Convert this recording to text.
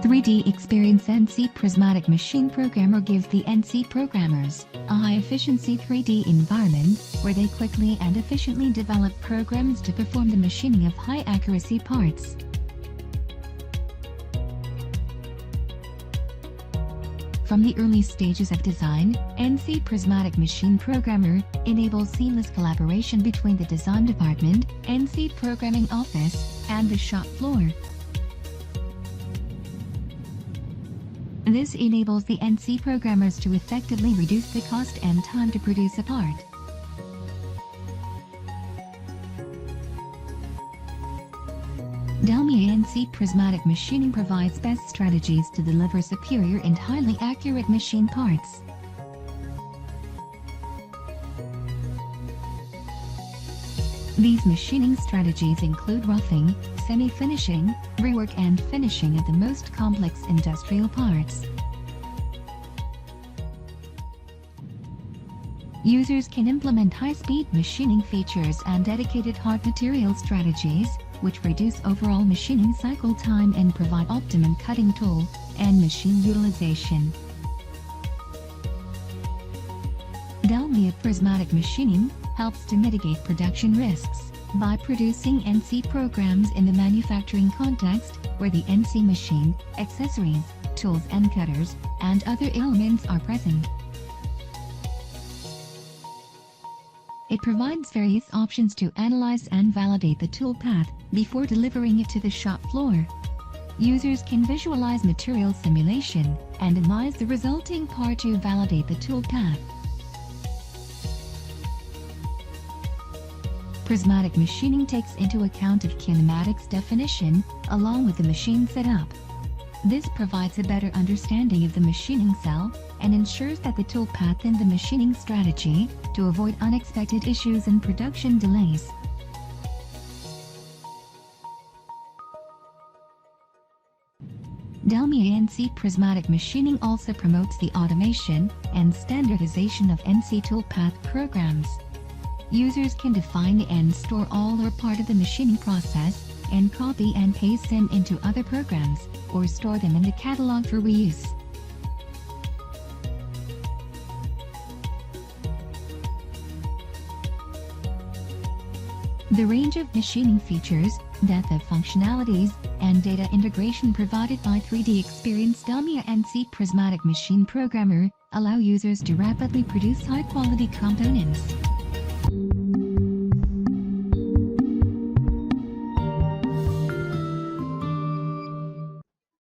3D Experience NC Prismatic Machine Programmer gives the NC programmers a high-efficiency 3D environment where they quickly and efficiently develop programs to perform the machining of high-accuracy parts. From the early stages of design, NC Prismatic Machine Programmer enables seamless collaboration between the design department, NC Programming Office, and the shop floor. This enables the NC programmers to effectively reduce the cost and time to produce a part. Dalmia NC Prismatic Machining provides best strategies to deliver superior and highly accurate machine parts. These machining strategies include roughing, semi-finishing, rework and finishing of the most complex industrial parts. Users can implement high-speed machining features and dedicated hard material strategies, which reduce overall machining cycle time and provide optimum cutting tool and machine utilization. Dalmia Prismatic Machining helps to mitigate production risks by producing NC programs in the manufacturing context where the NC machine, accessories, tools and cutters, and other elements are present. It provides various options to analyze and validate the tool path before delivering it to the shop floor. Users can visualize material simulation and analyze the resulting part to validate the tool path. Prismatic machining takes into account of kinematics definition along with the machine setup. This provides a better understanding of the machining cell and ensures that the tool path in the machining strategy to avoid unexpected issues and production delays. Dalmia NC Prismatic Machining also promotes the automation and standardization of NC toolpath programs. Users can define and store all or part of the machining process and copy and paste them into other programs or store them in the catalog for reuse. The range of machining features, depth of functionalities, and data integration provided by 3D Experience Dalmia NC Prismatic Machine Programmer allow users to rapidly produce high-quality components.